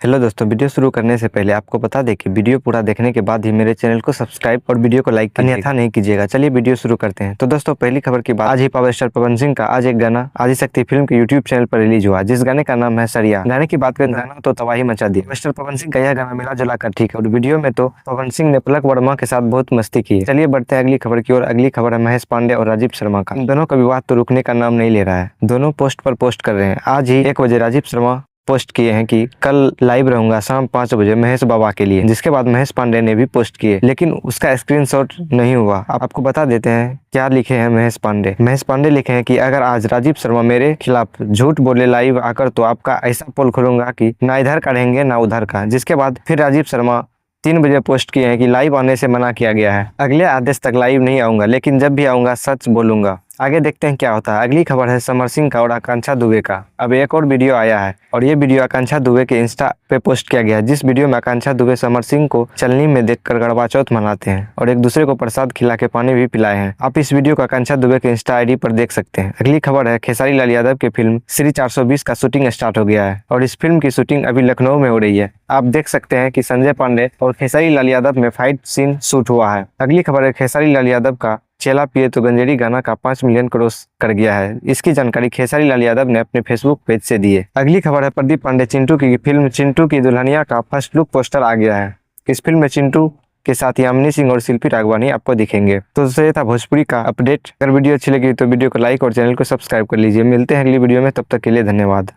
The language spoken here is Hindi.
हेलो दोस्तों, वीडियो शुरू करने से पहले आपको बता दें कि वीडियो पूरा देखने के बाद ही मेरे चैनल को सब्सक्राइब और वीडियो को लाइक अन्यथा नहीं कीजिएगा। चलिए वीडियो शुरू करते हैं। तो दोस्तों, पहली खबर की बात, आज ही पावर स्टार पवन सिंह का आज एक गाना आदिशक्ति फिल्म के यूट्यूब चैनल पर रिलीज हुआ, जिस गाने का नाम है सरिया। गाने की बात करें, गाना तो तबाही मचा दी। पावर स्टार पवन सिंह का यह गाना मिला जुला कर ठीक है, और वीडियो में तो पवन सिंह ने पलक वर्मा के साथ बहुत मस्ती की। चलिए बढ़ते हैं अगली खबर की ओर। अगली खबर है महेश पांडे और राजीव शर्मा का। इन दोनों का विवाद तो रुकने का नाम नहीं ले रहा है। दोनों पोस्ट पर पोस्ट कर रहे हैं। आज ही 1 बजे राजीव शर्मा पोस्ट किए हैं कि कल लाइव रहूंगा शाम 5 बजे महेश बाबा के लिए, जिसके बाद महेश पांडे ने भी पोस्ट किए, लेकिन उसका स्क्रीनशॉट नहीं हुआ। आपको बता देते हैं क्या लिखे हैं महेश पांडे। महेश पांडे लिखे हैं कि अगर आज राजीव शर्मा मेरे खिलाफ झूठ बोले लाइव आकर, तो आपका ऐसा पोल खोलूंगा कि ना इधर का रहेंगे ना उधर का। जिसके बाद फिर राजीव शर्मा 3 बजे पोस्ट किए हैं कि लाइव आने से मना किया गया है, अगले आदेश तक लाइव नहीं आऊंगा, लेकिन जब भी आऊंगा सच बोलूंगा। आगे देखते हैं क्या होता है। अगली खबर है समर सिंह का और आकांक्षा दुबे का। अब एक और वीडियो आया है, और ये वीडियो आकांक्षा दुबे के इंस्टा पे पोस्ट किया गया है, जिस वीडियो में आकांक्षा दुबे समर सिंह को चलनी में देखकर गड़बा चौथ मनाते हैं और एक दूसरे को प्रसाद खिला के पानी भी पिलाए हैं। आप इस वीडियो को आकांक्षा दुबे के इंस्टा आईडी पर देख सकते हैं। अगली खबर है खेसारी लाल यादव की फिल्म श्री 420 का शूटिंग स्टार्ट हो गया है, और इस फिल्म की शूटिंग अभी लखनऊ में हो रही है। आप देख सकते हैं कि संजय पांडे और खेसारी लाल यादव में फाइट सीन शूट हुआ है। अगली खबर है खेसारी लाल यादव का चेला पिए तो गंजेड़ी गाना का 5 मिलियन क्रॉस कर गया है। इसकी जानकारी खेसारी लाल यादव ने अपने फेसबुक पेज से दी है। अगली खबर है प्रदीप पांडे चिंटू की फिल्म चिंटू की दुल्हनिया का फर्स्ट लुक पोस्टर आ गया है। इस फिल्म में चिंटू के साथ यामिनी सिंह और शिल्पी राघवानी आपको दिखेंगे। तो ये था भोजपुरी का अपडेट। अगर वीडियो अच्छी लगी तो वीडियो को लाइक और चैनल को सब्सक्राइब कर लीजिए। मिलते हैं अगली वीडियो में, तब तक के लिए धन्यवाद।